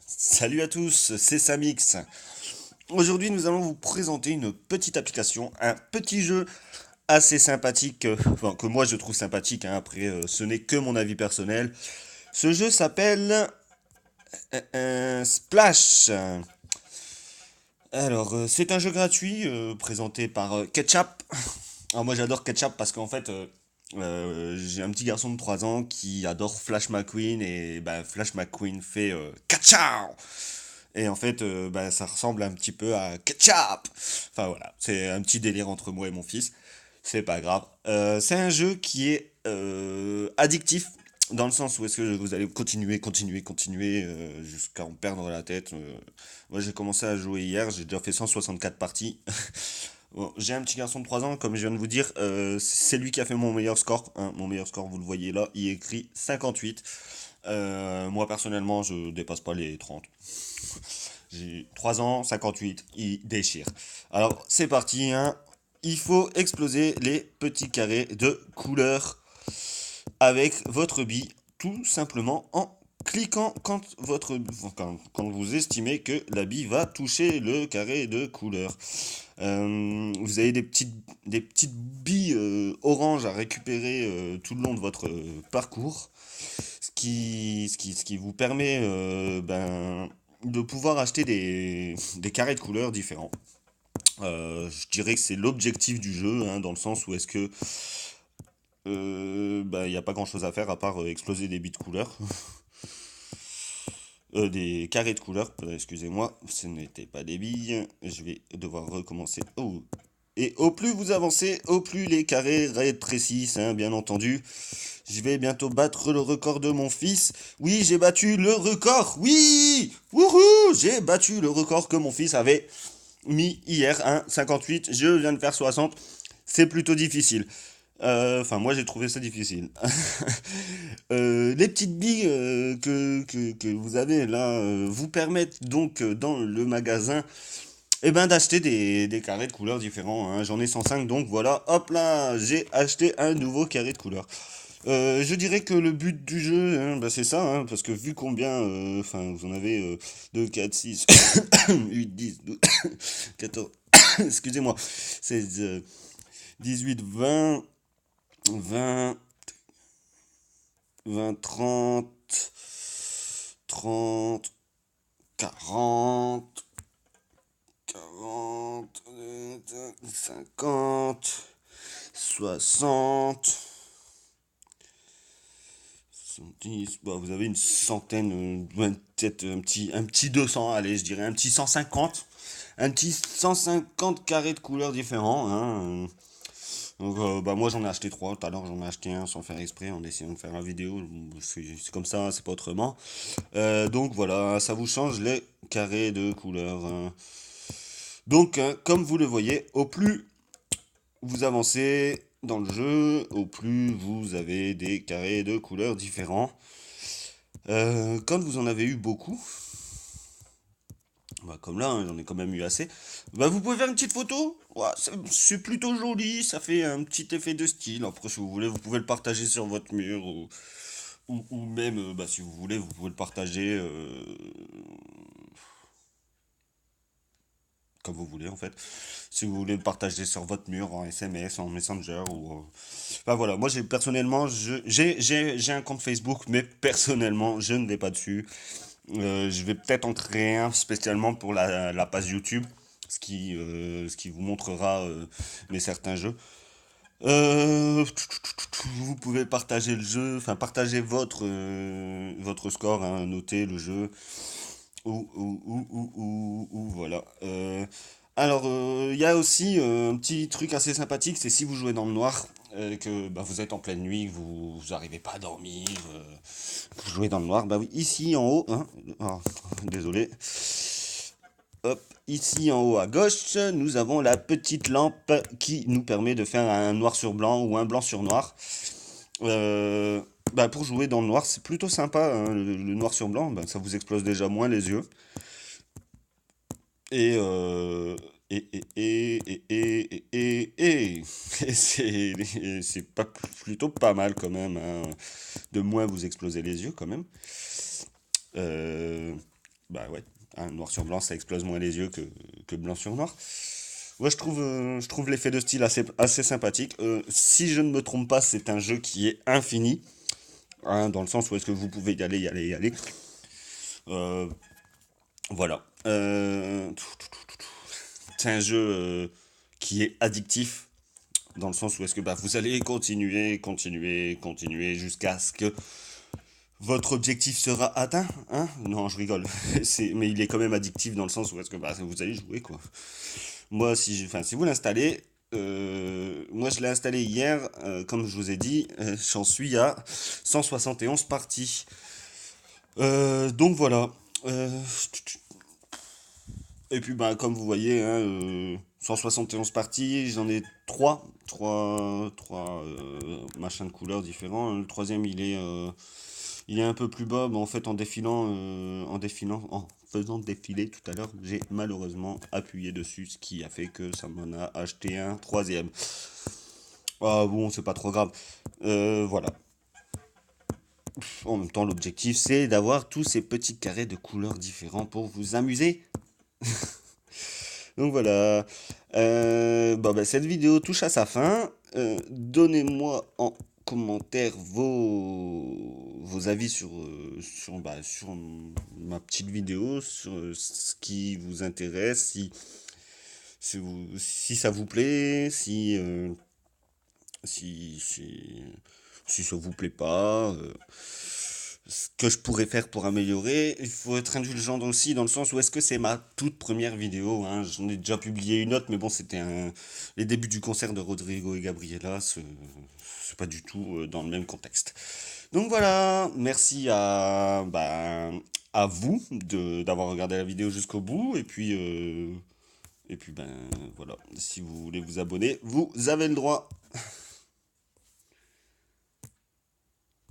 Salut à tous, c'est Samix. Aujourd'hui, nous allons vous présenter une petite application, un petit jeu assez sympathique, enfin, que moi je trouve sympathique, hein, après ce n'est que mon avis personnel. Ce jeu s'appelle Splash. Alors, c'est un jeu gratuit présenté par Ketchup. Alors moi j'adore Ketchup parce qu'en fait, j'ai un petit garçon de 3 ans qui adore Flash McQueen et bah, Flash McQueen fait Ketchup. Et en fait, bah, ça ressemble un petit peu à Ketchup. Enfin voilà, c'est un petit délire entre moi et mon fils. C'est pas grave. C'est un jeu qui est addictif dans le sens où est-ce que vous allez continuer jusqu'à en perdre la tête. Moi j'ai commencé à jouer hier, j'ai déjà fait 164 parties. Bon, j'ai un petit garçon de 3 ans, comme je viens de vous dire, c'est lui qui a fait mon meilleur score, hein. Mon meilleur score, vous le voyez là, il est écrit 58. Moi personnellement, je dépasse pas les 30. J'ai 3 ans, 58, il déchire. Alors, c'est parti, hein. Il faut exploser les petits carrés de couleur avec votre bille, tout simplement en cliquant quand vous estimez que la bille va toucher le carré de couleur. Vous avez des petites billes orange à récupérer tout le long de votre parcours, ce qui vous permet de pouvoir acheter des carrés de couleurs différents. Je dirais que c'est l'objectif du jeu, hein, dans le sens où est-ce que il n'y a pas grand chose à faire à part exploser des billes de couleur. Des carrés de couleur, excusez-moi, ce n'était pas des billes. Je vais devoir recommencer. Oh. Et au plus vous avancez, au plus les carrés rétrécissent, hein, bien entendu. Je vais bientôt battre le record de mon fils. Oui, j'ai battu le record. Oui, wouhou, j'ai battu le record que mon fils avait mis hier, hein, 58. Je viens de faire 60. C'est plutôt difficile. Enfin, moi j'ai trouvé ça difficile. Les petites billes que vous avez là vous permettent donc dans le magasin d'acheter des carrés de couleurs différents, hein. J'en ai 105 donc voilà, hop là, j'ai acheté un nouveau carré de couleurs. Je dirais que le but du jeu, hein, c'est ça, hein, parce que vu combien, enfin, vous en avez 2, 4, 6, 8, 10, 12, 14, excusez-moi, c'est 18, 20, 20, 20, 30, 30, 40, 40, 50, 60, 70, bah, vous avez une centaine, peut-être un petit 200, allez, je dirais un petit 150. Un petit 150 carrés de couleurs différents, hein. Donc, bah, moi j'en ai acheté trois. Tout à l'heure j'en ai acheté un sans faire exprès en essayant de faire la vidéo. C'est comme ça, c'est pas autrement. Donc voilà, ça vous change les carrés de couleurs, hein. Donc, comme vous le voyez, au plus vous avancez dans le jeu, au plus vous avez des carrés de couleurs différents. Quand vous en avez eu beaucoup, bah, comme là, hein, j'en ai quand même eu assez, bah, vous pouvez faire une petite photo. Ouais, c'est plutôt joli, ça fait un petit effet de style. Après, si vous voulez, vous pouvez le partager sur votre mur ou même, bah, si vous voulez, vous pouvez le partager comme vous voulez en fait. Si vous voulez le partager sur votre mur en SMS, en Messenger ou. Enfin voilà, moi j'ai personnellement, j'ai un compte Facebook, mais personnellement, je ne vais pas dessus. Je vais peut-être en créer un spécialement pour la page YouTube, ce qui vous montrera mes certains jeux. Vous pouvez partager le jeu, enfin partager votre score, hein, noter le jeu, ou voilà. Alors, il y a aussi un petit truc assez sympathique, c'est si vous jouez dans le noir, que bah, vous êtes en pleine nuit, que vous n'arrivez pas à dormir, vous jouez dans le noir, bah oui, ici en haut, hein, oh, désolé, hop, ici en haut à gauche, nous avons la petite lampe qui nous permet de faire un noir sur blanc ou un blanc sur noir. Bah, pour jouer dans le noir, c'est plutôt sympa, hein, le noir sur blanc, bah, ça vous explose déjà moins les yeux. Et, euh, et c'est pas plutôt pas mal quand même, hein. De moins vous exploser les yeux quand même. Euh, bah ouais, hein, noir sur blanc, ça explose moins les yeux que blanc sur noir. Ouais, je trouve l'effet de style assez sympathique. Si je ne me trompe pas, c'est un jeu qui est infini, hein, dans le sens où est-ce que vous pouvez y aller, y aller, y aller. Euh, voilà. C'est un jeu qui est addictif, dans le sens où est-ce que bah, vous allez continuer, continuer, continuer jusqu'à ce que votre objectif sera atteint, hein? Non, je rigole. Mais il est quand même addictif dans le sens où est-ce que bah, vous allez jouer, quoi. Moi, si vous l'installez, moi je l'ai installé hier, comme je vous ai dit, j'en suis à 171 parties. Donc voilà. Euh, et puis bah comme vous voyez, hein, 171 parties, j'en ai 3 machins de couleurs différents. Le troisième il est un peu plus bas, mais en fait en faisant défiler tout à l'heure, j'ai malheureusement appuyé dessus, ce qui a fait que ça m'en a acheté un troisième. Ah bon, c'est pas trop grave. Voilà. En même temps, l'objectif, c'est d'avoir tous ces petits carrés de couleurs différents pour vous amuser. Donc voilà. Bon, bah, cette vidéo touche à sa fin. Donnez-moi en commentaire vos avis sur ma petite vidéo, sur ce qui vous intéresse, si ça vous plaît, si, si, si ça vous plaît pas. Ce que je pourrais faire pour améliorer. Il faut être indulgent aussi dans le sens où est-ce que c'est ma toute première vidéo, hein. J'en ai déjà publié une autre, mais bon, les débuts du concert de Rodrigo et Gabriela, c'est pas du tout dans le même contexte. Donc voilà, merci à vous d'avoir regardé la vidéo jusqu'au bout, et puis ben voilà, si vous voulez vous abonner, vous avez le droit.